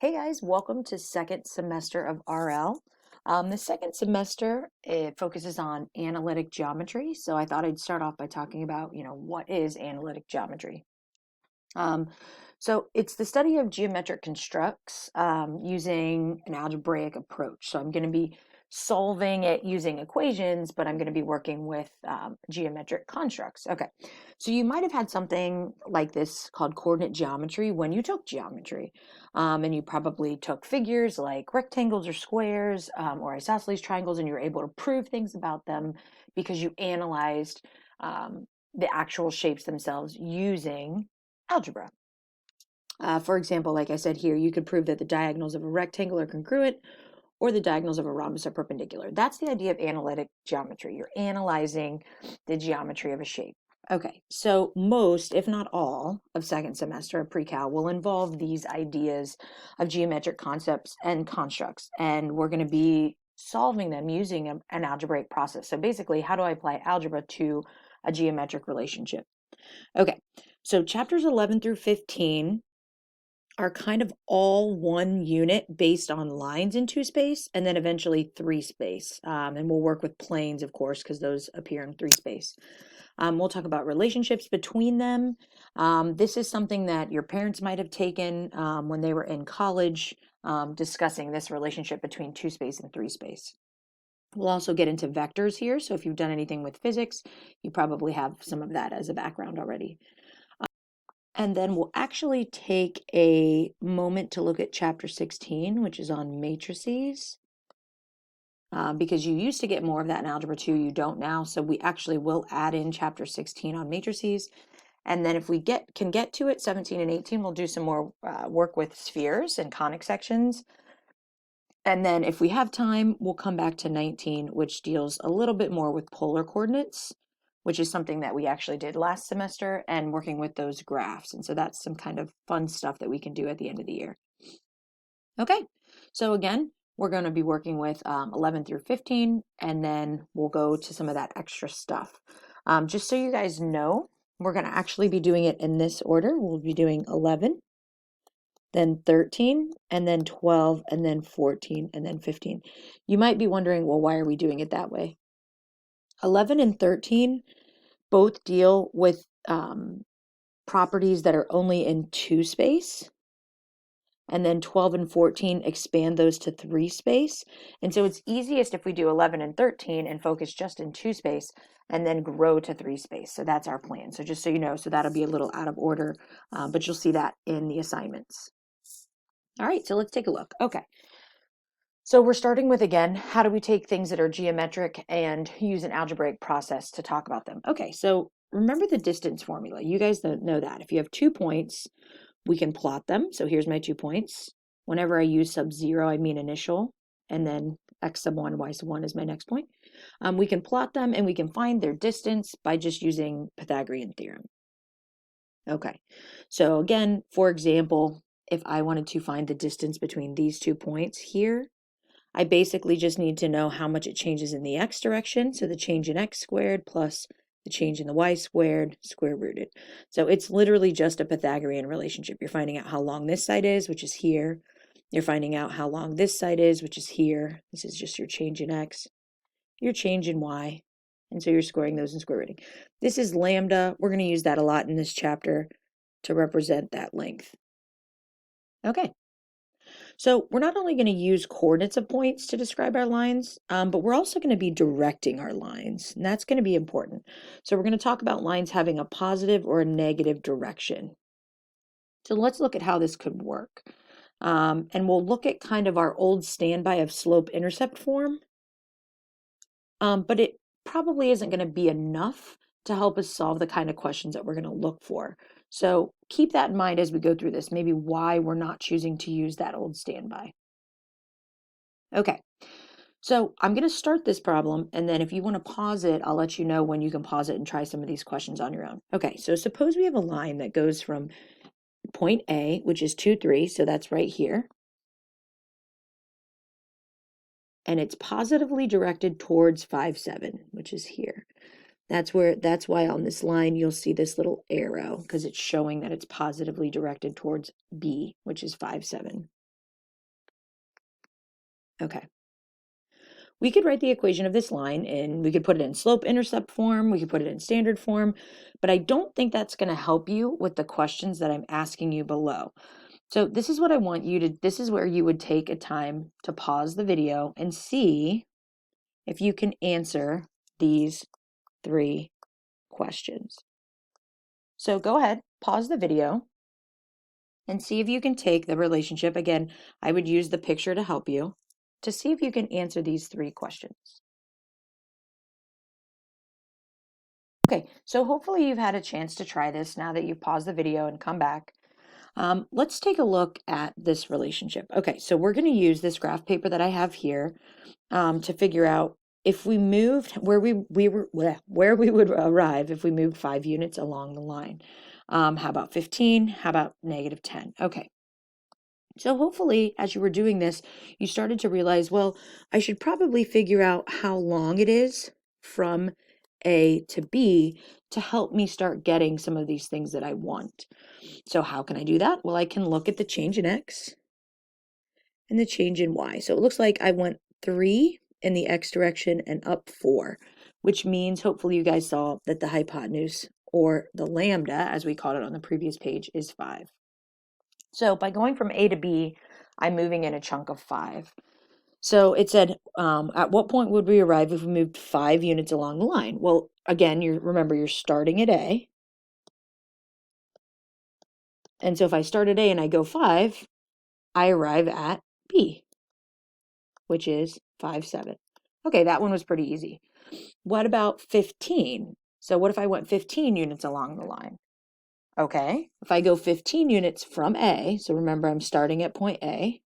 Hey guys, welcome to second semester of RL. The second semester, it focuses on analytic geometry. So I thought I'd start off by talking about, what is analytic geometry? Um, so it's the study of geometric constructs using an algebraic approach. So I'm going to be solving it using equations, but I'm going to be working with geometric constructs. Okay, so you might have had something like this called coordinate geometry when you took geometry. And you probably took figures like rectangles or squares or isosceles triangles, and you were able to prove things about them because you analyzed the actual shapes themselves using algebra. For example, like I said here, you could prove that the diagonals of a rectangle are congruent or the diagonals of a rhombus are perpendicular. That's the idea of analytic geometry. You're analyzing the geometry of a shape. Okay, so most, if not all, of second semester of pre-cal will involve these ideas of geometric concepts and constructs, and we're going to be solving them using an algebraic process. So basically, how do I apply algebra to a geometric relationship? Okay, so chapters 11 through 15 are kind of all one unit based on lines in two space and then eventually three space. And we'll work with planes, of course, because those appear in three space. We'll talk about relationships between them. This is something that your parents might have taken when they were in college, discussing this relationship between two space and three space. We'll also get into vectors here. So if you've done anything with physics, you probably have some of that as a background already. And then we'll actually take a moment to look at chapter 16, which is on matrices, because you used to get more of that in Algebra 2, you don't now. So we actually will add in chapter 16 on matrices. And then if we can get to it, 17 and 18, we'll do some more work with spheres and conic sections. And then if we have time, we'll come back to 19, which deals a little bit more with polar coordinates, which is something that we actually did last semester, and working with those graphs. And so that's some kind of fun stuff that we can do at the end of the year. Okay, so again, we're going to be working with 11 through 15, and then we'll go to some of that extra stuff. Just so you guys know, we're going to actually be doing it in this order. We'll be doing 11, then 13, and then 12, and then 14, and then 15. You might be wondering, well, why are we doing it that way? 11 and 13 both deal with properties that are only in two space. And then 12 and 14 expand those to three space. And so it's easiest if we do 11 and 13 and focus just in two space and then grow to three space. So that's our plan. So just so you know, so that'll be a little out of order, but you'll see that in the assignments. All right, so let's take a look. Okay. So we're starting with, again, how do we take things that are geometric and use an algebraic process to talk about them? Okay, so remember the distance formula. You guys know that. If you have 2 points, we can plot them. So here's my 2 points. Whenever I use sub-0, I mean initial, and then x sub 1, y sub 1 is my next point. We can plot them, and we can find their distance by just using Pythagorean theorem. Okay, so again, for example, if I wanted to find the distance between these 2 points here, I basically just need to know how much it changes in the x direction, so the change in x squared plus the change in the y squared square rooted. So it's literally just a Pythagorean relationship. You're finding out how long this side is, which is here. You're finding out how long this side is, which is here. This is just your change in x, your change in y, and so you're squaring those and square rooting. This is lambda. We're going to use that a lot in this chapter to represent that length. Okay. So we're not only going to use coordinates of points to describe our lines, but we're also going to be directing our lines, and that's going to be important. So we're going to talk about lines having a positive or a negative direction. So let's look at how this could work. And we'll look at kind of our old standby of slope-intercept form, but it probably isn't going to be enough to help us solve the kind of questions that we're going to look for. So keep that in mind as we go through this, maybe why we're not choosing to use that old standby. Okay, so I'm going to start this problem, and then if you want to pause it, I'll let you know when you can pause it and try some of these questions on your own. Okay, so suppose we have a line that goes from point A, which is 2, 3, so that's right here, and it's positively directed towards 5, 7, which is here. That's why on this line you'll see this little arrow, because it's showing that it's positively directed towards B, which is 5, 7. Okay. We could write the equation of this line and we could put it in slope-intercept form, we could put it in standard form, but I don't think that's going to help you with the questions that I'm asking you below. So this is what I want you to, this is where you would take a time to pause the video and see if you can answer these 3 questions. So go ahead, pause the video, and see if you can take the relationship. Again, I would use the picture to help you to see if you can answer these 3 questions. Okay, so hopefully you've had a chance to try this now that you've paused the video and come back. Let's take a look at this relationship. Okay, so we're going to use this graph paper that I have here to figure out if we moved where where we would arrive if we moved 5 units along the line. How about 15? How about -10? Okay. So hopefully, as you were doing this, you started to realize, well, I should probably figure out how long it is from A to B to help me start getting some of these things that I want. So how can I do that? Well, I can look at the change in X and the change in Y. So it looks like I went 3 in the X direction and up 4, which means hopefully you guys saw that the hypotenuse, or the lambda, as we called it on the previous page, is 5. So by going from A to B, I'm moving in a chunk of 5. So it said, at what point would we arrive if we moved 5 units along the line? Well, again, remember you're starting at A. And so if I start at A and I go 5, I arrive at B, which is 5, 7. Okay, that one was pretty easy. What about 15? So what if I went 15 units along the line? Okay, if I go 15 units from A, so remember I'm starting at point A,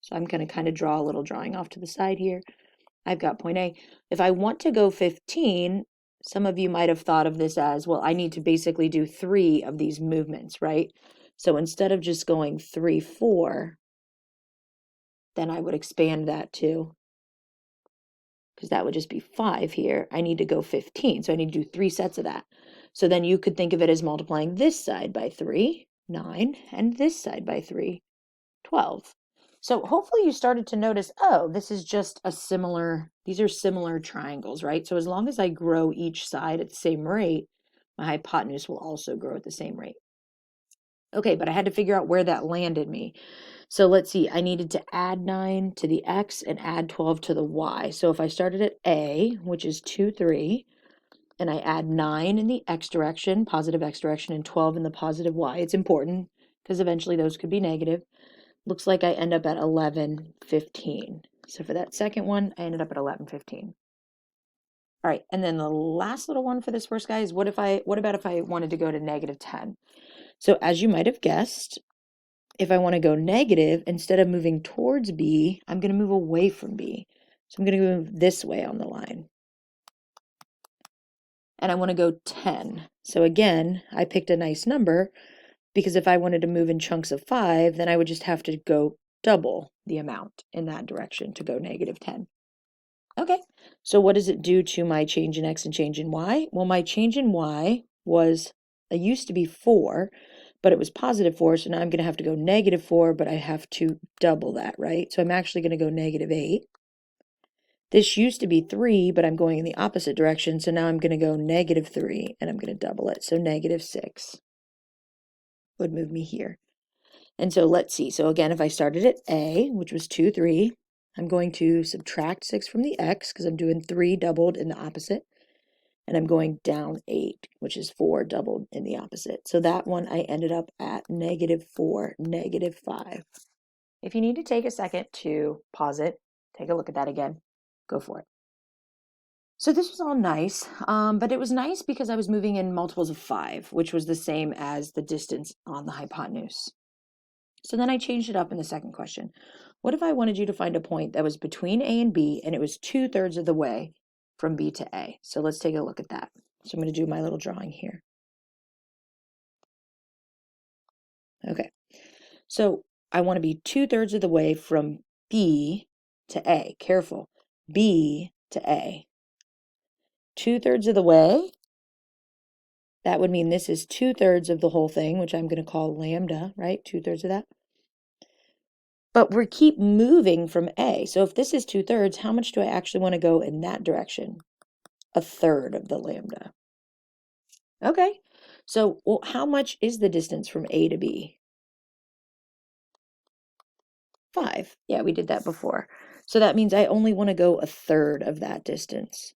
so I'm going to kind of draw a little drawing off to the side here. I've got point A. If I want to go 15, some of you might have thought of this as, well, I need to basically do 3 of these movements, right? So instead of just going 3, 4, then I would expand that to, because that would just be 5 here. I need to go 15, so I need to do 3 sets of that. So then you could think of it as multiplying this side by 3, 9, and this side by 3, 12. So hopefully you started to notice, oh, this is just a similar, these are similar triangles, right? So as long as I grow each side at the same rate, my hypotenuse will also grow at the same rate. Okay, but I had to figure out where that landed me. So let's see, I needed to add 9 to the X and add 12 to the Y. So if I started at A, which is 2, 3, and I add 9 in the X direction, positive X direction, and 12 in the positive Y, it's important because eventually those could be negative. Looks like I end up at 11, 15. So for that second one, I ended up at 11, 15. All right, and then the last little one for this first guy is what about if I wanted to go to -10? So as you might have guessed, if I want to go negative, instead of moving towards B, I'm going to move away from B. So I'm going to move this way on the line. And I want to go 10. So again, I picked a nice number, because if I wanted to move in chunks of 5, then I would just have to go double the amount in that direction to go -10. Okay, so what does it do to my change in X and change in Y? Well, my change in Y was, it used to be 4, but it was +4, so now I'm going to have to go -4, but I have to double that, right? So I'm actually going to go -8. This used to be 3, but I'm going in the opposite direction, so now I'm going to go -3, and I'm going to double it, so -6 would move me here. And so let's see. So again, if I started at A, which was 2, 3, I'm going to subtract 6 from the X because I'm doing 3 doubled in the opposite. And I'm going down 8, which is 4 doubled in the opposite. So that one I ended up at -4, -5. If you need to take a second to pause it, take a look at that again, go for it. So this was all nice, but it was nice because I was moving in multiples of 5, which was the same as the distance on the hypotenuse. So then I changed it up in the second question. What if I wanted you to find a point that was between A and B and it was 2/3 of the way from B to A? So let's take a look at that. So I'm going to do my little drawing here. Okay, so I want to be 2/3 of the way from B to A. Careful, B to A. 2/3 of the way, that would mean this is 2/3 of the whole thing, which I'm going to call lambda, right? 2/3 of that. but we keep moving from A. So if this is 2/3, how much do I actually want to go in that direction? 1/3 of the lambda. Okay, so well, how much is the distance from A to B? 5. Yeah, we did that before. So that means I only want to go 1/3 of that distance,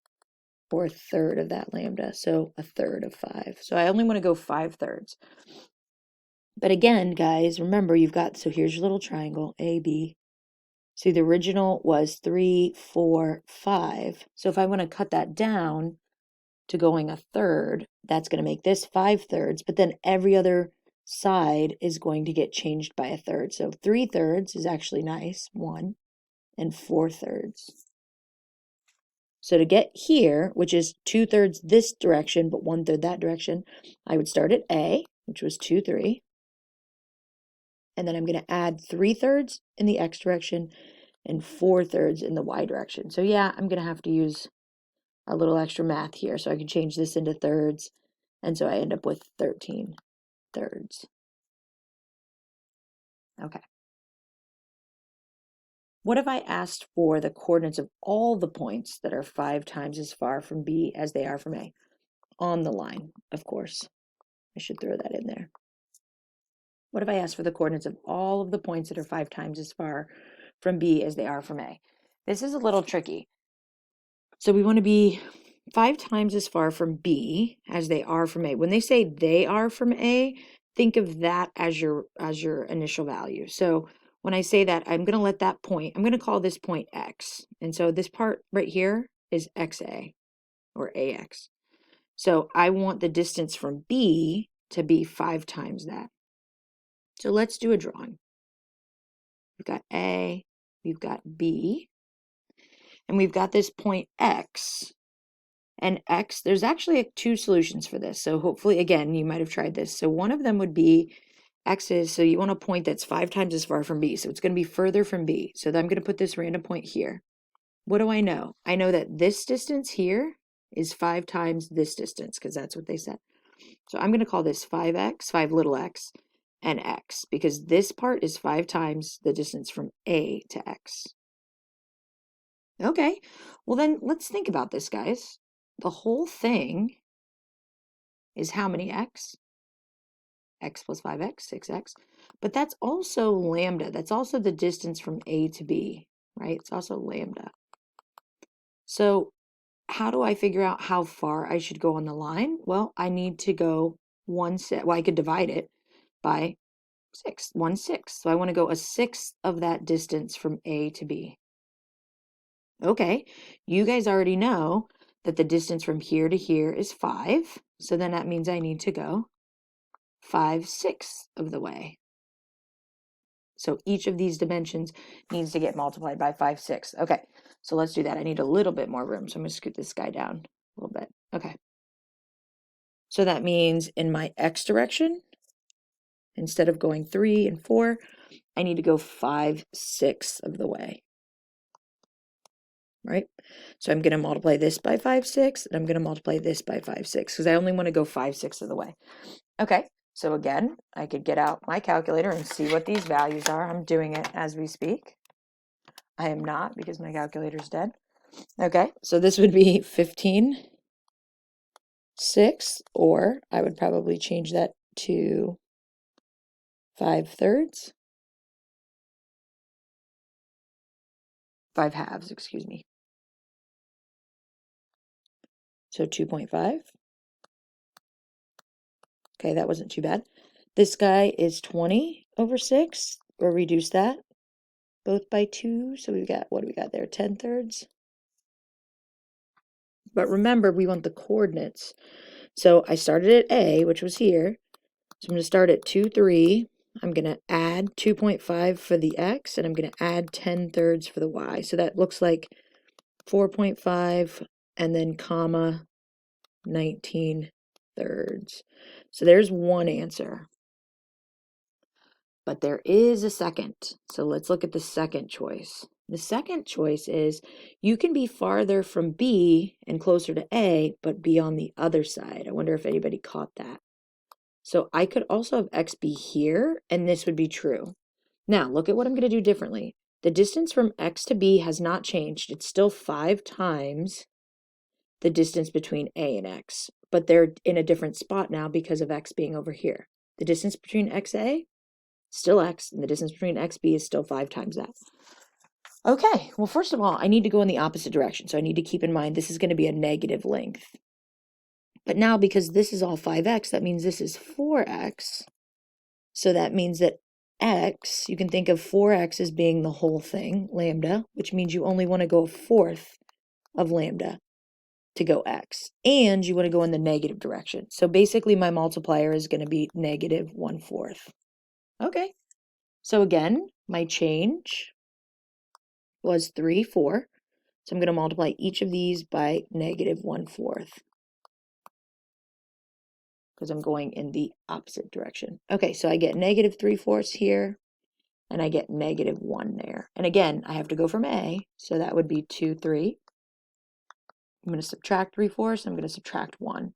or 1/3 of that lambda. So 1/3 of 5. So I only want to go 5/3. But again, guys, remember you've got, so here's your little triangle, A, B. See, the original was 3, 4, 5. So if I want to cut that down to going 1/3, that's going to make this 5/3. But then every other side is going to get changed by 1/3. So 3/3 is actually nice, 1, and 4/3. So to get here, which is 2/3 this direction, but 1/3 that direction, I would start at A, which was 2, 3. And then I'm going to add 3/3 in the X direction and 4/3 in the Y direction. So yeah, I'm going to have to use a little extra math here. So I can change this into thirds. And so I end up with 13/3. Okay. What if I asked for the coordinates of all the points that are 5 times as far from B as they are from A? On the line, of course. I should throw that in there. What if I asked for the coordinates of all of the points that are 5 times as far from B as they are from A? This is a little tricky. So we want to be 5 times as far from B as they are from A. When they say they are from A, think of that as your initial value. So when I say that, I'm going to let that point, I'm going to call this point X. And so this part right here is XA or AX. So I want the distance from B to be 5 times that. So let's do a drawing. We've got A, we've got B, and we've got this point X. And X, there's actually 2 solutions for this. So hopefully, again, you might have tried this. So one of them would be X is, so you want a point that's 5 times as far from B. So it's going to be further from B. So I'm going to put this random point here. What do I know? I know that this distance here is 5 times this distance, because that's what they said. So I'm going to call this 5x, 5 little x, and x, because this part is 5 times the distance from A to X. Okay, well then let's think about this, guys. The whole thing is how many x? X plus 5x, 6x. But that's also lambda. That's also the distance from A to B, right? It's also lambda. So how do I figure out how far I should go on the line? Well, I need to go 1/6. Well, I could divide it by 6, 1/6. So I want to go 1/6 of that distance from A to B. Okay, you guys already know that the distance from here to here is 5. So then that means I need to go 5/6 of the way. So each of these dimensions needs to get multiplied by 5/6. Okay, so let's do that. I need a little bit more room. So I'm going to scoot this guy down a little bit. Okay. So that means in my X direction, instead of going 3 and 4, I need to go 5/6 of the way. Right? So I'm going to multiply this by 5/6, and I'm going to multiply this by 5/6, because I only want to go 5/6 of the way. Okay, so again, I could get out my calculator and see what these values are. I'm doing it as we speak. I am not, because my calculator's dead. Okay, so this would be 15/6, or I would probably change that to 5/3. 5/2, excuse me. So 2.5. Okay, that wasn't too bad. This guy is 20/6. We'll reduce that both by 2. So we've got, what do we got there? 10/3. But remember, we want the coordinates. So I started at A, which was here. So I'm going to start at 2, 3. I'm going to add 2.5 for the X, and I'm going to add 10/3 for the Y. So that looks like 4.5 and then comma 19/3. So there's one answer. But there is a second. So let's look at the second choice. The second choice is you can be farther from B and closer to A, but be on the other side. I wonder if anybody caught that. So I could also have X be here, and this would be true. Now, look at what I'm going to do differently. The distance from x to b has not changed. It's still 5 times the distance between a and x, but they're in a different spot now because of x being over here. The distance between xa, still x, and the distance between xb is still 5 times that. Okay, well, first of all, I need to go in the opposite direction, so I need to keep in mind this is going to be a negative length. But now, because this is all 5x, that means this is 4x. So that means that x, you can think of 4x as being the whole thing, lambda, which means you only want to go a fourth of lambda to go x. And you want to go in the negative direction. So basically my multiplier is going to be negative 1/4. Okay, so again, my change was 3, 4. So I'm going to multiply each of these by negative 1/4. Because I'm going in the opposite direction. Okay, so I get negative 3/4 here, and I get negative 1 there. And again, I have to go from A, so that would be 2, 3. I'm going to subtract 3/4, I'm going to subtract 1.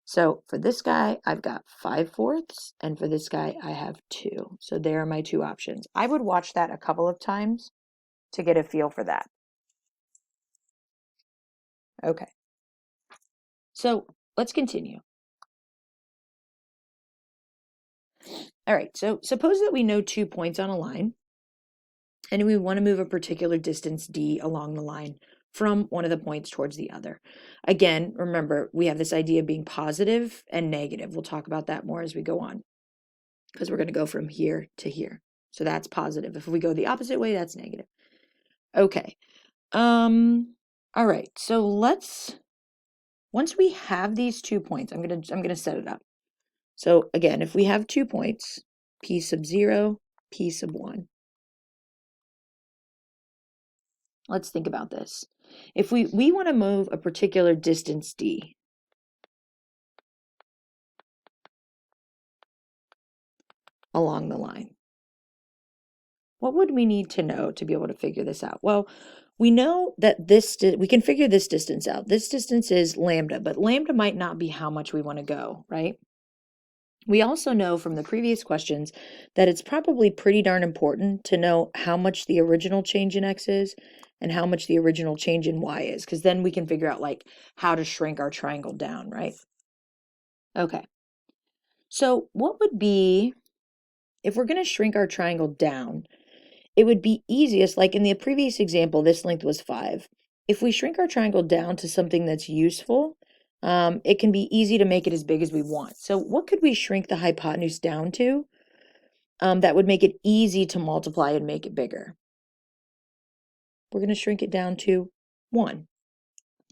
So for this guy, I've got 5/4, and for this guy, I have 2. So there are my two options. I would watch that a couple of times to get a feel for that. Okay, so let's continue. All right, so suppose that we know 2 points on a line, and we want to move a particular distance d along the line from one of the points towards the other. Again, remember, we have this idea of being positive and negative. We'll talk about that more as we go on, because we're going to go from here to here. So that's positive. If we go the opposite way, that's negative. Okay. All right, so once we have these 2 points, I'm gonna set it up. So again, if we have 2 points, p sub 0, p sub 1. Let's think about this. If we want to move a particular distance d, along the line, what would we need to know to be able to figure this out? Well, we know that we can figure this distance out. This distance is lambda, but lambda might not be how much we want to go, right? We also know from the previous questions that it's probably pretty darn important to know how much the original change in x is and how much the original change in y is, because then we can figure out like how to shrink our triangle down, right? Okay. So what would be, if we're going to shrink our triangle down, it would be easiest, like in the previous example, this length was 5. If we shrink our triangle down to something that's useful, it can be easy to make it as big as we want. So what could we shrink the hypotenuse down to that would make it easy to multiply and make it bigger? We're going to shrink it down to 1.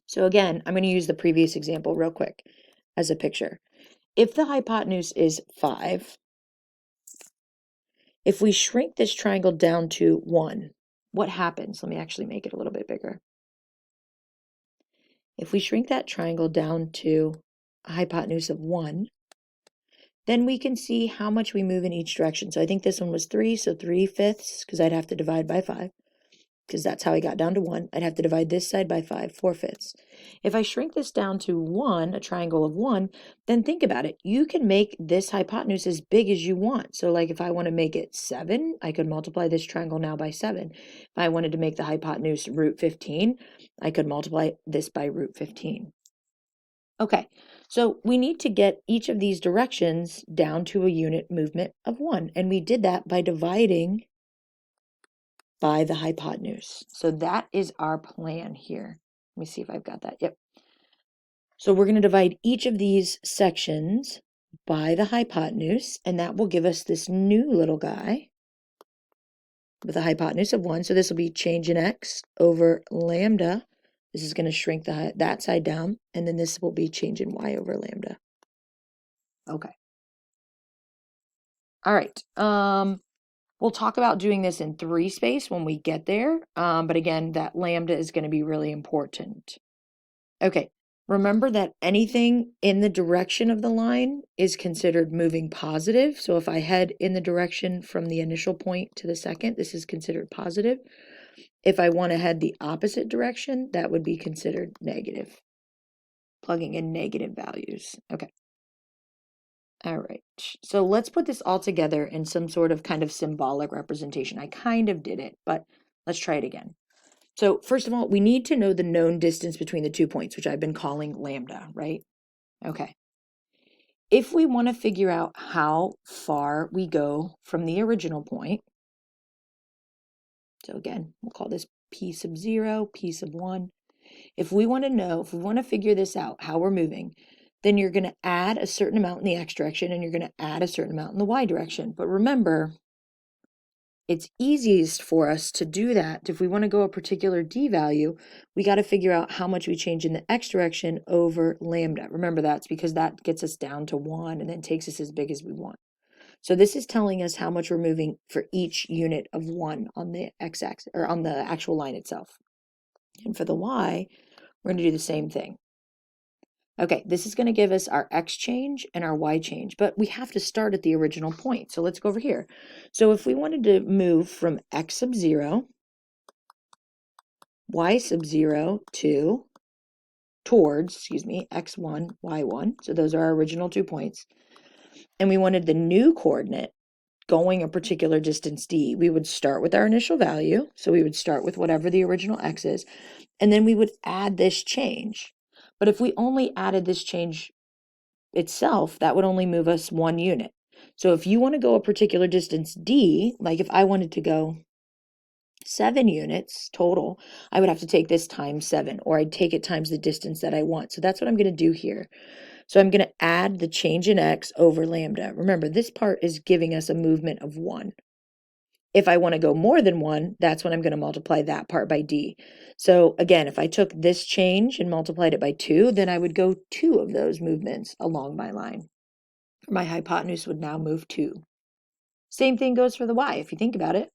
So again, I'm going to use the previous example real quick as a picture. If the hypotenuse is 5, if we shrink this triangle down to 1, what happens? Let me actually make it a little bit bigger. If we shrink that triangle down to a hypotenuse of 1, then we can see how much we move in each direction. So I think this one was 3, so 3/5, because I'd have to divide by 5, because that's how I got down to 1. I'd have to divide this side by 5, 4/5. If I shrink this down to 1, a triangle of 1, then think about it. You can make this hypotenuse as big as you want. So like if I want to make it 7, I could multiply this triangle now by 7. If I wanted to make the hypotenuse root 15, I could multiply this by root 15. Okay, so we need to get each of these directions down to a unit movement of 1. And we did that by dividing by the hypotenuse. So that is our plan here. Let me see if I've got that. Yep. So we're going to divide each of these sections by the hypotenuse, and that will give us this new little guy with a hypotenuse of 1. So this will be change in x over lambda. This is going to shrink that side down, and then this will be change in y over lambda. Okay. All right. We'll talk about doing this in 3 space when we get there. But again, that lambda is going to be really important. Okay. Remember that anything in the direction of the line is considered moving positive. So if I head in the direction from the initial point to the second, this is considered positive. If I want to head the opposite direction, that would be considered negative. Plugging in negative values. Okay. All right. So let's put this all together in some sort of kind of symbolic representation. I kind of did it, but let's try it again. So first of all, we need to know the known distance between the 2 points, which I've been calling lambda, right? Okay. If we want to figure out how far we go from the original point, so again, we'll call this p sub 0, p sub 1. If we want to know, if we want to figure this out, how we're moving, then you're going to add a certain amount in the x direction and you're going to add a certain amount in the y direction. But remember, it's easiest for us to do that. If we want to go a particular d value, we got to figure out how much we change in the x direction over lambda. Remember, that's because that gets us down to 1 and then takes us as big as we want. So this is telling us how much we're moving for each unit of 1 on the x-axis, or on the actual line itself. And for the y, we're going to do the same thing. Okay, this is going to give us our x change and our y change, but we have to start at the original point. So let's go over here. So if we wanted to move from x sub 0, y sub 0 to towards, x1, y1, so those are our original 2 points, and we wanted the new coordinate going a particular distance d, we would start with our initial value. So we would start with whatever the original x is, and then we would add this change. But if we only added this change itself, that would only move us 1 unit. So if you want to go a particular distance d, like if I wanted to go 7 units total, I would have to take this times 7, or I'd take it times the distance that I want. So that's what I'm going to do here. So I'm going to add the change in x over lambda. Remember, this part is giving us a movement of 1. If I want to go more than 1, that's when I'm going to multiply that part by d. So again, if I took this change and multiplied it by 2, then I would go 2 of those movements along my line. My hypotenuse would now move 2. Same thing goes for the y, if you think about it.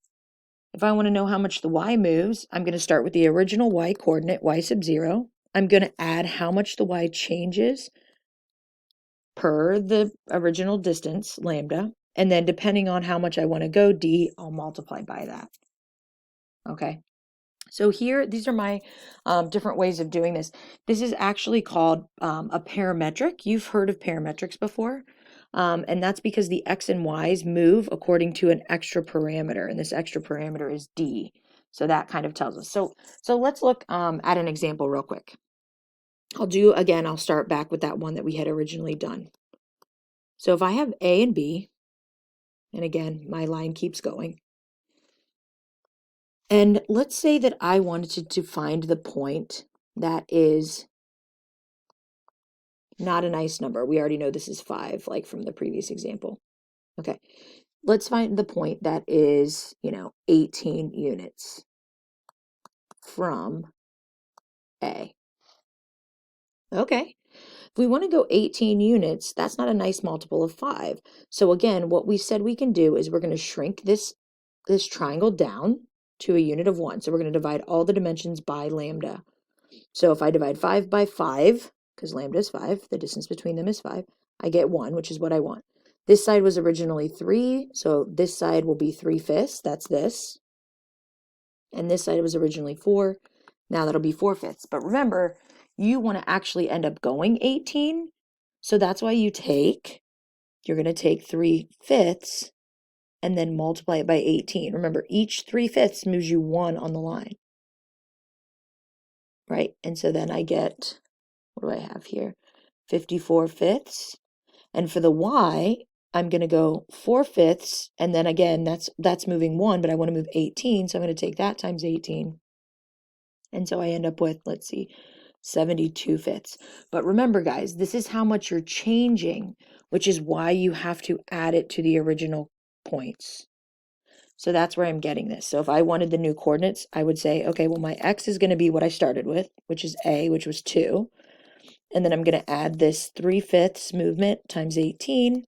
If I want to know how much the y moves, I'm going to start with the original y coordinate, y sub 0. I'm going to add how much the y changes per the original distance, lambda. And then depending on how much I want to go, d, I'll multiply by that. Okay. So here, these are my different ways of doing this. This is actually called a parametric. You've heard of parametrics before. And that's because the x and y's move according to an extra parameter. And this extra parameter is d. So that kind of tells us. So let's look at an example real quick. I'll start back with that one that we had originally done. So if I have a and b, and again, my line keeps going. And let's say that I wanted to find the point that is not a nice number. We already know this is 5, like from the previous example. Okay, let's find the point that is, 18 units from A. Okay, if we want to go 18 units, that's not a nice multiple of 5. So again, what we said we can do is we're going to shrink this triangle down to a unit of 1. So we're going to divide all the dimensions by lambda. So if I divide 5 by 5, because lambda is 5, the distance between them is 5, I get 1, which is what I want. This side was originally 3, so this side will be 3/5, that's this. And this side was originally 4, now that'll be 4/5. But remember, you want to actually end up going 18, so that's why you're going to take 3/5 and then multiply it by 18. Remember, each 3/5 moves you 1 on the line. Right? And so then I get, what do I have here? 54/5. And for the y, I'm going to go 4/5. And then again, that's moving 1, but I want to move 18. So I'm going to take that times 18. And so I end up with, 72/5. But remember, guys, this is how much you're changing, which is why you have to add it to the original points. So that's where I'm getting this. So if I wanted the new coordinates, I would say, okay, well, my x is going to be what I started with, which is a, which was 2. And then I'm going to add this 3/5 movement times 18,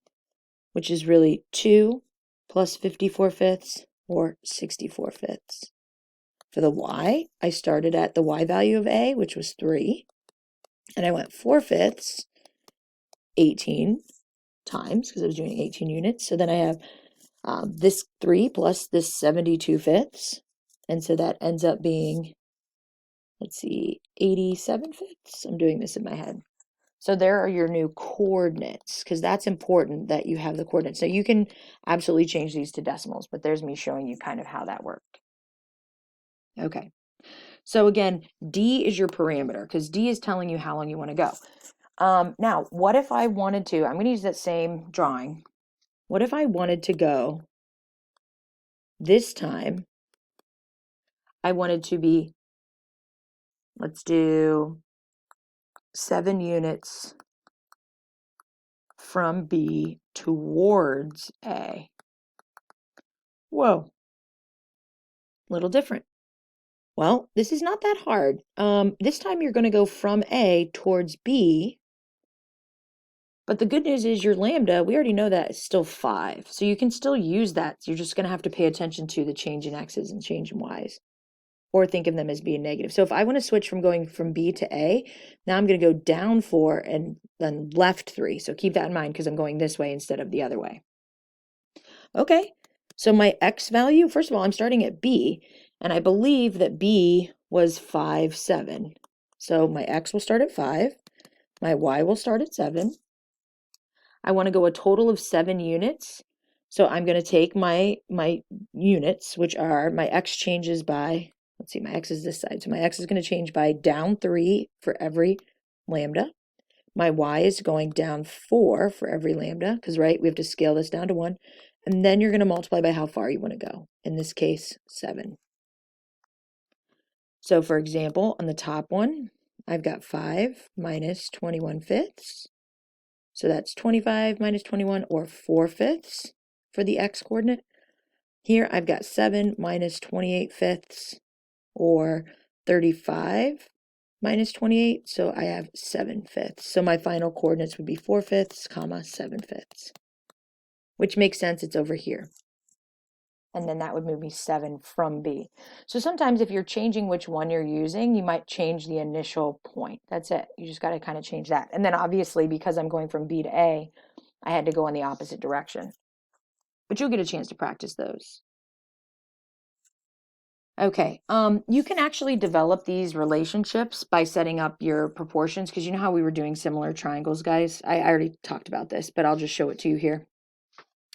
which is really 2 plus 54/5, or 64/5. For the y, I started at the y value of a, which was 3. And I went 4/5, 18 times, because I was doing 18 units. So then I have this 3 plus this 72/5. And so that ends up being, 87/5. I'm doing this in my head. So there are your new coordinates, because that's important that you have the coordinates. So you can absolutely change these to decimals, but there's me showing you kind of how that worked. Okay. So again, D is your parameter, because D is telling you how long you want to go. Now, what if I wanted to, I'm going to use that same drawing. What if I wanted to go this time, I wanted to be, let's do 7 units from B towards A. Whoa, little different. Well, this is not that hard. This time you're going to go from A towards B, but the good news is your lambda, we already know that is still 5. So you can still use that. You're just going to have to pay attention to the change in x's and change in y's, or think of them as being negative. So if I want to switch from going from B to A, now I'm going to go down 4 and then left 3. So keep that in mind because I'm going this way instead of the other way. Okay, so my x value, first of all, I'm starting at B, and I believe that B was 5, 7. So my x will start at 5, my y will start at 7. I want to go a total of 7 units. So I'm going to take my units, which are my x changes by, let's see, my x is this side. So my x is going to change by down 3 for every lambda. My y is going down 4 for every lambda, because, right, we have to scale this down to 1. And then you're going to multiply by how far you want to go. In this case, 7. So, for example, on the top one, I've got 5 minus 21 fifths. So that's 25 minus 21, or 4 fifths for the x coordinate. Here I've got 7 minus 28 fifths, or 35 minus 28, so I have 7 fifths. So my final coordinates would be 4 fifths, comma, 7 fifths, which makes sense, it's over here. And then that would move me 7 from B. So sometimes if you're changing which one you're using, you might change the initial point. That's it. You just got to kind of change that. And then obviously, because I'm going from B to A, I had to go in the opposite direction. But you'll get a chance to practice those. Okay, you can actually develop these relationships by setting up your proportions, because you know how we were doing similar triangles, guys? I already talked about this, but I'll just show it to you here.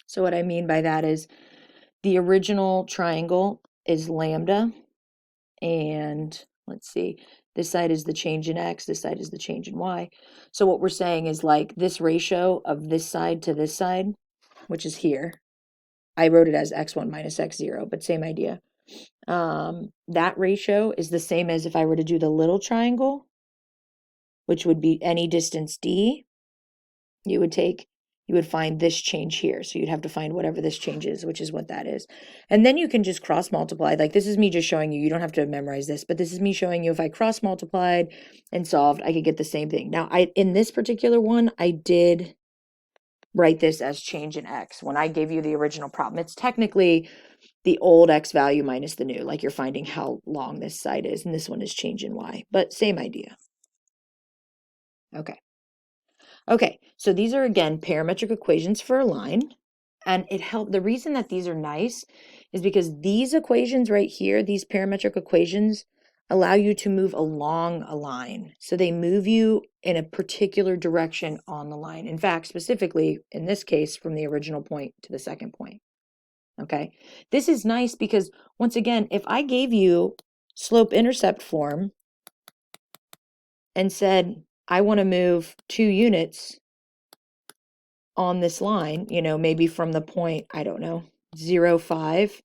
So what I mean by that is the original triangle is lambda, and let's see, this side is the change in x, this side is the change in y. So what we're saying is, like, this ratio of this side to this side, which is here, I wrote it as x1 minus x0, but same idea. That ratio is the same as if I were to do the little triangle, which would be any distance d. You would find this change here. So you'd have to find whatever this change is, which is what that is. And then you can just cross multiply. Like, this is me just showing you. You don't have to memorize this, but this is me showing you if I cross multiplied and solved, I could get the same thing. Now, in this particular one, I did write this as change in x. When I gave you the original problem, it's technically the old x value minus the new, like you're finding how long this side is, and this one is change in y, but same idea. Okay, so these are, again, parametric equations for a line, and the reason that these are nice is because these equations right here, these parametric equations, allow you to move along a line. So they move you in a particular direction on the line. In fact, specifically in this case, from the original point to the second point. Okay, this is nice because, once again, if I gave you slope-intercept form and said, I want to move 2 units on this line, maybe from the point, I don't know, 0, 5,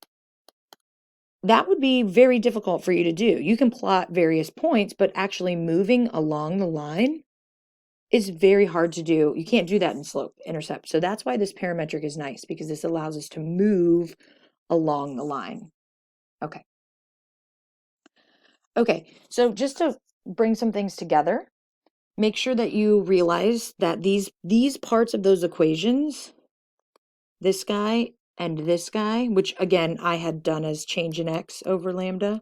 that would be very difficult for you to do. You can plot various points, but actually moving along the line is very hard to do. You can't do that in slope-intercept. So that's why this parametric is nice, because this allows us to move along the line. Okay, so just to bring some things together, make sure that you realize that these parts of those equations, this guy and this guy, which again I had done as change in x over lambda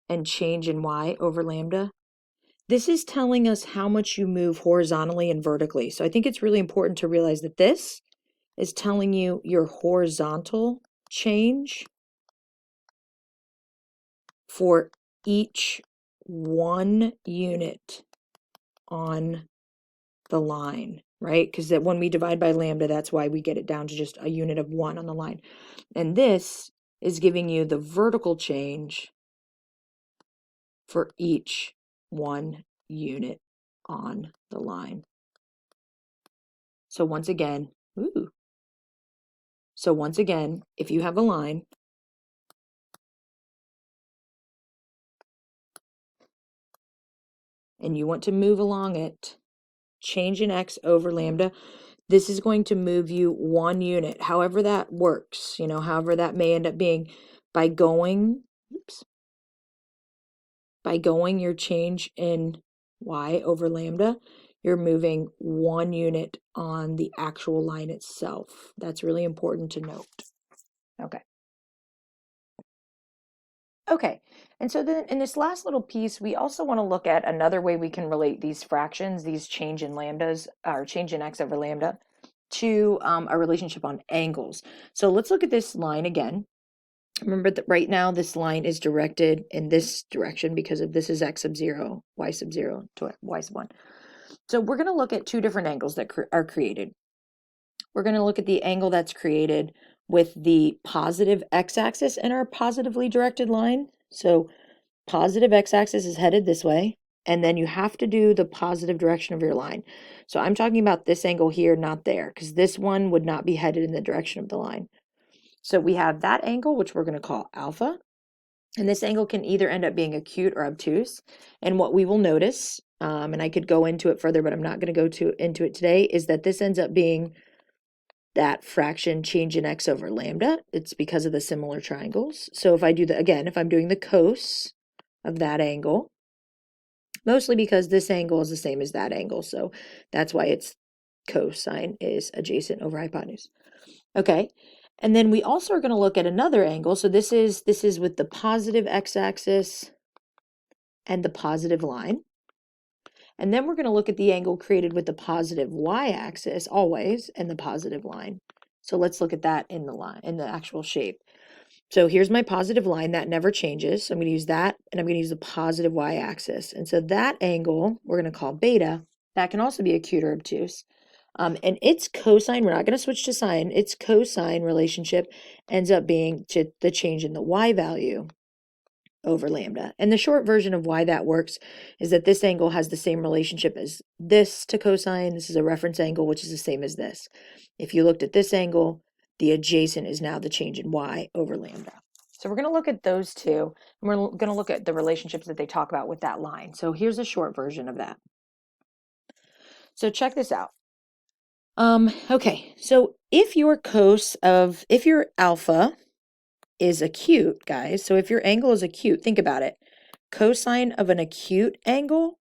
and change in y over lambda, this is telling us how much you move horizontally and vertically. So I think it's really important to realize that this is telling you your horizontal change for each 1 unit on the line, right? Because that when we divide by lambda, that's why we get it down to just a unit of 1 on the line. And this is giving you the vertical change for each 1 unit on the line. So once again, if you have a line and you want to move along it, change in x over lambda, this is going to move you 1 unit, however that works, however that may end up being by going your change in y over lambda, you're moving 1 unit on the actual line itself. That's really important to note. Okay, and so then in this last little piece, we also want to look at another way we can relate these fractions, these change in lambdas, or change in x over lambda, to a relationship on angles. So let's look at this line again. Remember that right now this line is directed in this direction because of this is x sub 0, y sub 0 to y sub 1. So we're going to look at 2 different angles that are created. We're going to look at the angle that's created with the positive x-axis in our positively directed line. So positive x-axis is headed this way, and then you have to do the positive direction of your line. So I'm talking about this angle here, not there, because this one would not be headed in the direction of the line. So we have that angle, which we're going to call alpha, and this angle can either end up being acute or obtuse. And what we will notice, and I could go into it further, but I'm not going to go into it today, is that this ends up being that fraction change in x over lambda. It's because of the similar triangles. So if I do if I'm doing the cos of that angle, mostly because this angle is the same as that angle, so that's why it's cosine is adjacent over hypotenuse. Okay, and then we also are going to look at another angle. So this is with the positive x-axis and the positive line. And then we're going to look at the angle created with the positive y-axis always and the positive line. So let's look at that in the actual shape. So here's my positive line that never changes. So I'm going to use that, and I'm going to use the positive y-axis. And so that angle we're going to call beta. That can also be acute or obtuse. And its cosine, we're not going to switch to sine, its cosine relationship ends up being the change in the y value over lambda. And the short version of why that works is that this angle has the same relationship as this to cosine. This is a reference angle, which is the same as this. If you looked at this angle, the adjacent is now the change in y over lambda. So we're going to look at those two, and we're going to look at the relationships that they talk about with that line. So here's a short version of that. So check this out. Okay, so if your alpha is acute, guys, so if your angle is acute, think about it. Cosine of an acute angle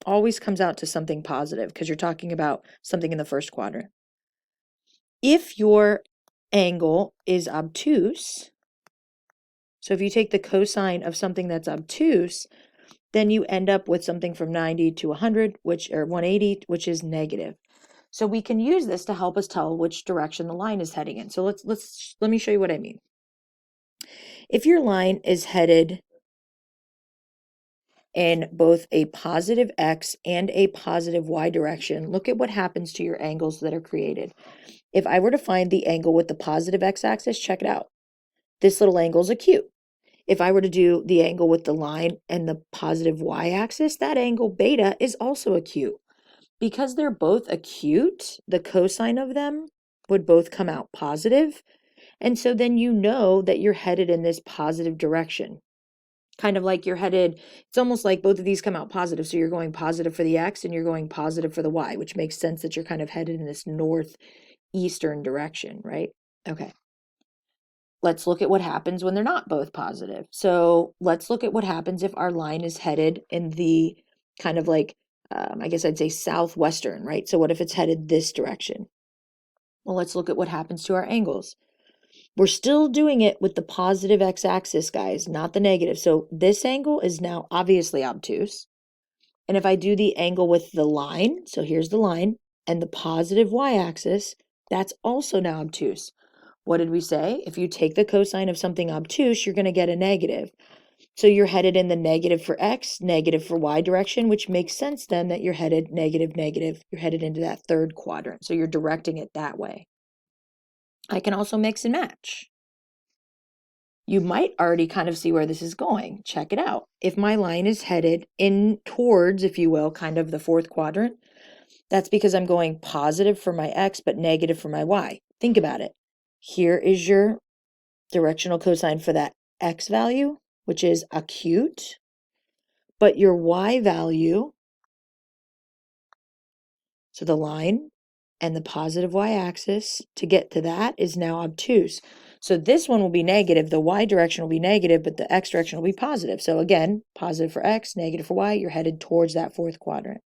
always comes out to something positive because you're talking about something in the first quadrant. If your angle is obtuse, so if you take the cosine of something that's obtuse, then you end up with something from 90 to 100, or 180, which is negative. So we can use this to help us tell which direction the line is heading in. So let me show you what I mean. If your line is headed in both a positive x and a positive y direction, look at what happens to your angles that are created. If I were to find the angle with the positive x-axis, check it out. This little angle is acute. If I were to do the angle with the line and the positive y-axis, that angle beta is also acute. Because they're both acute, the cosine of them would both come out positive. And so then you know that you're headed in this positive direction. Kind of like you're headed, it's almost like both of these come out positive. So you're going positive for the x and you're going positive for the y, which makes sense that you're kind of headed in this northeastern direction, right? Okay. Let's look at what happens when they're not both positive. So let's look at what happens if our line is headed in the kind of like, I guess I'd say southwestern, right? So what if it's headed this direction? Well, let's look at what happens to our angles. We're still doing it with the positive x-axis, guys, not the negative. So this angle is now obviously obtuse. And if I do the angle with the line, so here's the line, and the positive y-axis, that's also now obtuse. What did we say? If you take the cosine of something obtuse, you're going to get a negative. So you're headed in the negative for X, negative for Y direction, which makes sense then that you're headed negative, negative. You're headed into that third quadrant. So you're directing it that way. I can also mix and match. You might already kind of see where this is going. Check it out. If my line is headed in towards, if you will, kind of the fourth quadrant, that's because I'm going positive for my X, but negative for my Y. Think about it. Here is your directional cosine for that X value, which is acute, but your Y value, so the line and the positive Y-axis to get to that is now obtuse. So this one will be negative, the Y direction will be negative, but the X direction will be positive. So again, positive for X, negative for Y, you're headed towards that fourth quadrant.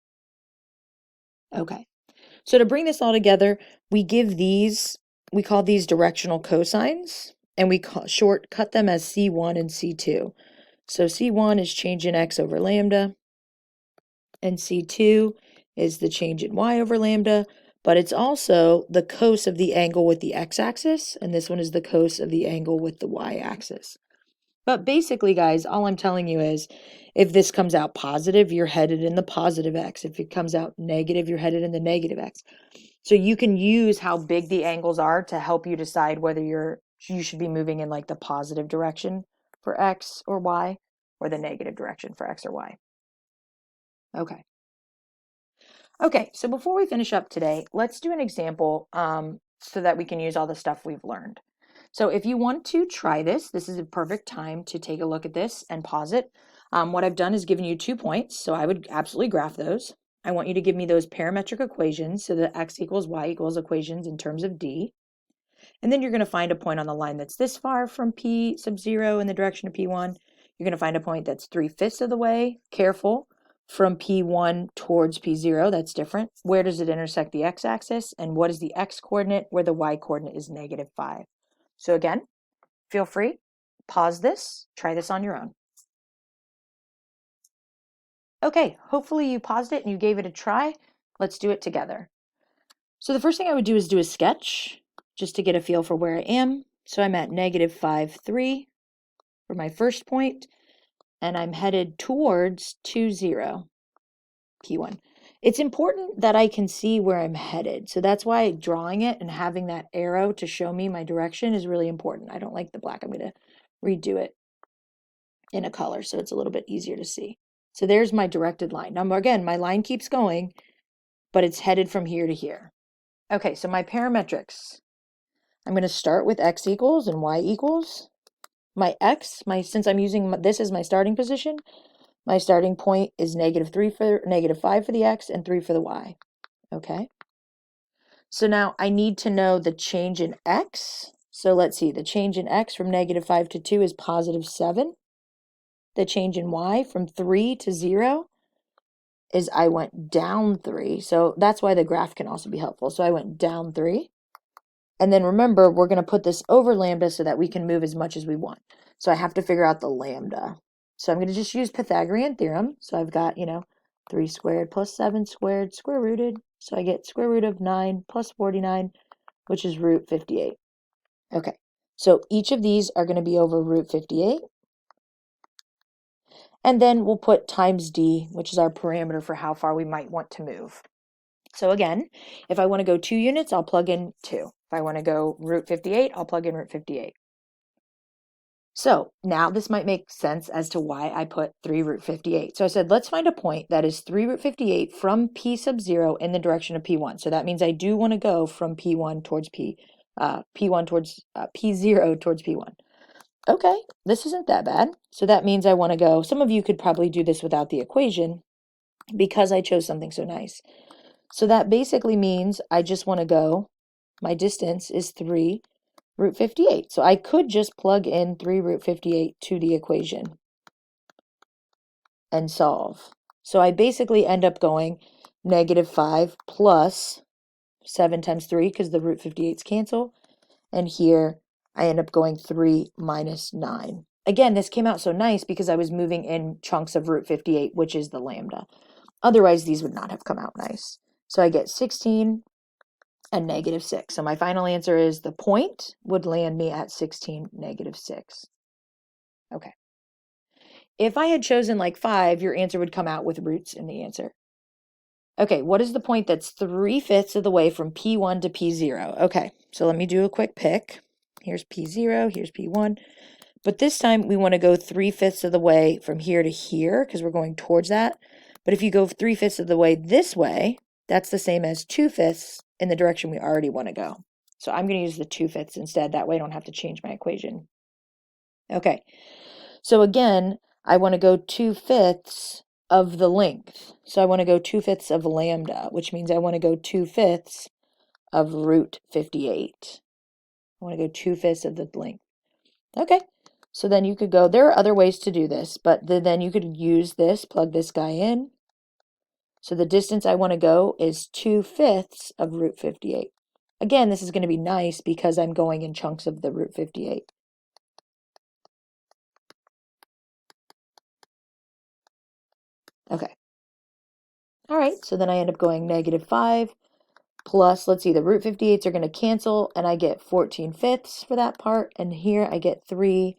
Okay, so to bring this all together, we call these directional cosines, and we shortcut them as C1 and C2. So C1 is change in X over lambda, and C2 is the change in Y over lambda, but it's also the cos of the angle with the x-axis, and this one is the cos of the angle with the y-axis. But basically, guys, all I'm telling you is if this comes out positive, you're headed in the positive x. If it comes out negative, you're headed in the negative x. So you can use how big the angles are to help you decide whether you should be moving in like the positive direction for x or y or the negative direction for x or y. Okay. Okay, so before we finish up today, let's do an example so that we can use all the stuff we've learned. So if you want to try this, this is a perfect time to take a look at this and pause it. What I've done is given you 2 points, so I would absolutely graph those. I want you to give me those parametric equations, so the x equals y equals equations in terms of d. And then you're going to find a point on the line that's this far from p sub 0 in the direction of p1. You're going to find a point that's 3/5 of the way, careful, from P1 towards P0, that's different. Where does it intersect the x-axis? And what is the x-coordinate where the y-coordinate is -5? So again, feel free, pause this, try this on your own. Okay, hopefully you paused it and you gave it a try. Let's do it together. So the first thing I would do is do a sketch, just to get a feel for where I am. So I'm at -5, 3 for my first point, and I'm headed towards 2, 0. P1. It's important that I can see where I'm headed. So that's why drawing it and having that arrow to show me my direction is really important. I don't like the black. I'm going to redo it in a color so it's a little bit easier to see. So there's my directed line. Now again, my line keeps going, but it's headed from here to here. Okay, so my parametrics. I'm going to start with x equals and y equals. My x, since I'm using this as my starting position, my starting point is -5 for the x and 3 for the y. Okay. So now I need to know the change in x. So let's see, the change in x from -5 to 2 is +7. The change in y from 3 to 0 is I went down 3. So that's why the graph can also be helpful. So I went down 3. And then remember, we're going to put this over lambda so that we can move as much as we want. So I have to figure out the lambda. So I'm going to just use Pythagorean theorem. So I've got, 3 squared plus 7 squared square rooted. So I get square root of 9 plus 49, which is root 58. Okay, so each of these are going to be over root 58. And then we'll put times d, which is our parameter for how far we might want to move. So again, if I want to go 2 units, I'll plug in 2. If I want to go root 58, I'll plug in root 58. So now this might make sense as to why I put 3 root 58. So I said, let's find a point that is 3 root 58 from P sub 0 in the direction of P1. So that means I do want to go from P1 towards P1 towards P0 towards P1. Okay, this isn't that bad. So that means I want to go, some of you could probably do this without the equation because I chose something so nice. So that basically means I just want to go, my distance is 3 root 58. So I could just plug in 3 root 58 to the equation and solve. So I basically end up going -5 plus 7 times 3 because the root 58's cancel. And here I end up going 3 minus 9. Again, this came out so nice because I was moving in chunks of root 58, which is the lambda. Otherwise, these would not have come out nice. So I get 16 and -6. So my final answer is the point would land me at 16, -6. Okay. If I had chosen like 5, your answer would come out with roots in the answer. Okay, what is the point that's 3/5 of the way from P1 to P0? Okay, so let me do a quick pick. Here's P0, here's P1. But this time we want to go 3/5 of the way from here to here because we're going towards that. But if you go 3/5 of the way this way, that's the same as 2/5 in the direction we already want to go. So I'm going to use the 2/5 instead. That way I don't have to change my equation. Okay, so again, I want to go 2/5 of the length. So I want to go 2/5 of lambda, which means I want to go 2/5 of root 58. I want to go 2/5 of the length. Okay, so then you could go, there are other ways to do this, but then you could use this, plug this guy in. So the distance I want to go is 2/5 of root 58. Again, this is going to be nice because I'm going in chunks of the root 58. Okay. All right, so then I end up going -5 plus, let's see, the root 58s are going to cancel, and I get 14/5 for that part. And here I get 3.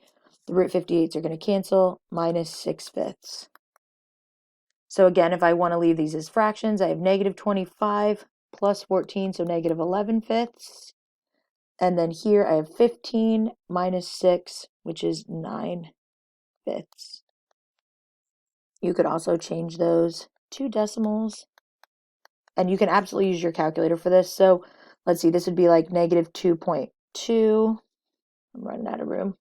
The root 58s are going to cancel, -6/5. So again, if I want to leave these as fractions, I have -25 plus 14, so -11/5. And then here I have 15 minus 6, which is 9/5. You could also change those to decimals. And you can absolutely use your calculator for this. So let's see, this would be like -2.2. I'm running out of room.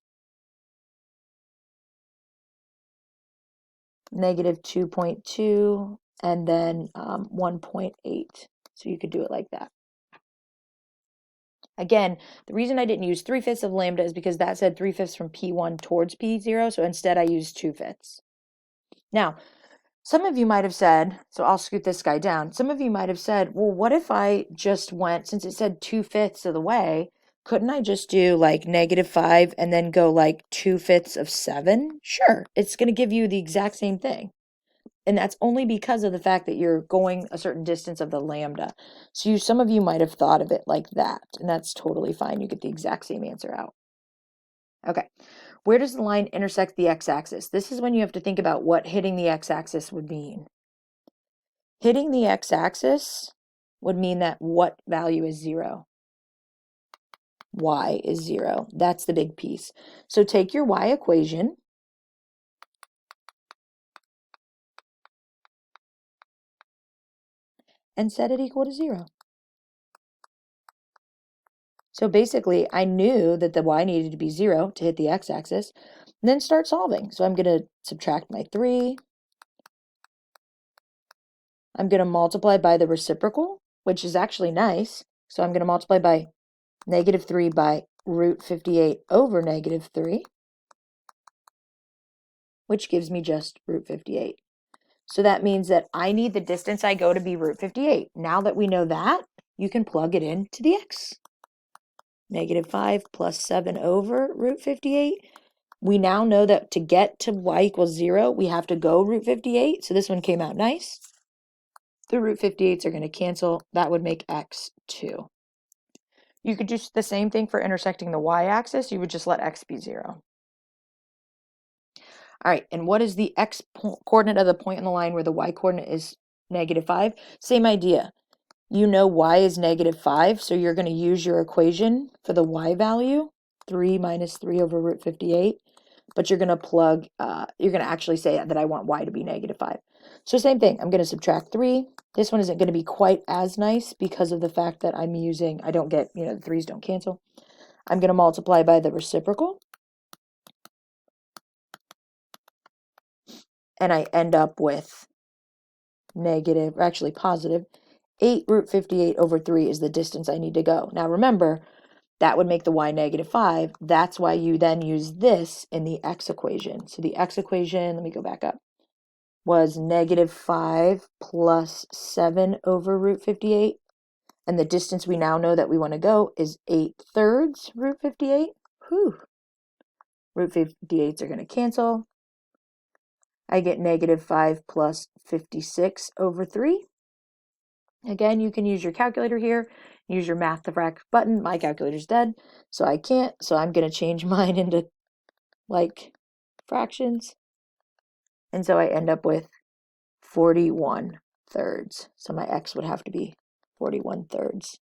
-2.2 and then 1.8. So you could do it like that. Again, the reason I didn't use 3/5 of lambda is because that said 3/5 from P1 towards P0. So instead I used 2/5. Now, some of you might have said, so I'll scoot this guy down. Some of you might have said, well, what if I just went, since it said 2/5 of the way, couldn't I just do like -5 and then go like 2/5 of 7? Sure, it's going to give you the exact same thing. And that's only because of the fact that you're going a certain distance of the lambda. So some of you might have thought of it like that, and that's totally fine. You get the exact same answer out. Okay, where does the line intersect the x-axis? This is when you have to think about what hitting the x-axis would mean. Hitting the x-axis would mean that what value is 0? Y is 0. That's the big piece. So take your y equation and set it equal to 0. So basically, I knew that the y needed to be 0 to hit the x-axis, and then start solving. So I'm going to subtract my 3. I'm going to multiply by the reciprocal, which is actually nice. So I'm going to multiply by -3 by root 58 over -3, which gives me just root 58. So that means that I need the distance I go to be root 58. Now that we know that, you can plug it into the x. -5 plus 7 over root 58. We now know that to get to y equals 0, we have to go root 58. So this one came out nice. The root 58s are going to cancel. That would make x 2. You could do the same thing for intersecting the y-axis. You would just let x be 0. All right, and what is the x coordinate of the point on the line where the y coordinate is -5? Same idea. You know y is -5, so you're going to use your equation for the y value, 3 minus 3 over root 58. But you're going to plug, you're going to actually say that I want y to be -5. So same thing, I'm going to subtract 3. This one isn't going to be quite as nice because of the fact that I'm using, I don't get, the 3's don't cancel. I'm going to multiply by the reciprocal. And I end up with negative, or actually positive, 8 root 58 over 3 is the distance I need to go. Now remember, that would make the y -5. That's why you then use this in the x equation. So the x equation, let me go back up, was -5 plus 7 over root 58. And the distance we now know that we want to go is 8/3 root 58. Whew. Root 58s are going to cancel. I get -5 plus 56 over 3. Again, you can use your calculator here. Use your math to frac button. My calculator's dead, so I can't. So I'm going to change mine into like fractions. And so I end up with 41 thirds. So my x would have to be 41 thirds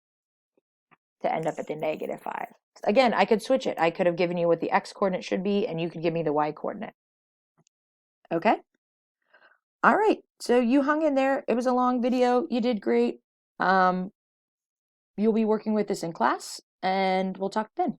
to end up at the -5. Again, I could switch it. I could have given you what the x coordinate should be, and you could give me the y coordinate. Okay? All right. So you hung in there. It was a long video. You did great. You'll be working with this in class, and we'll talk then.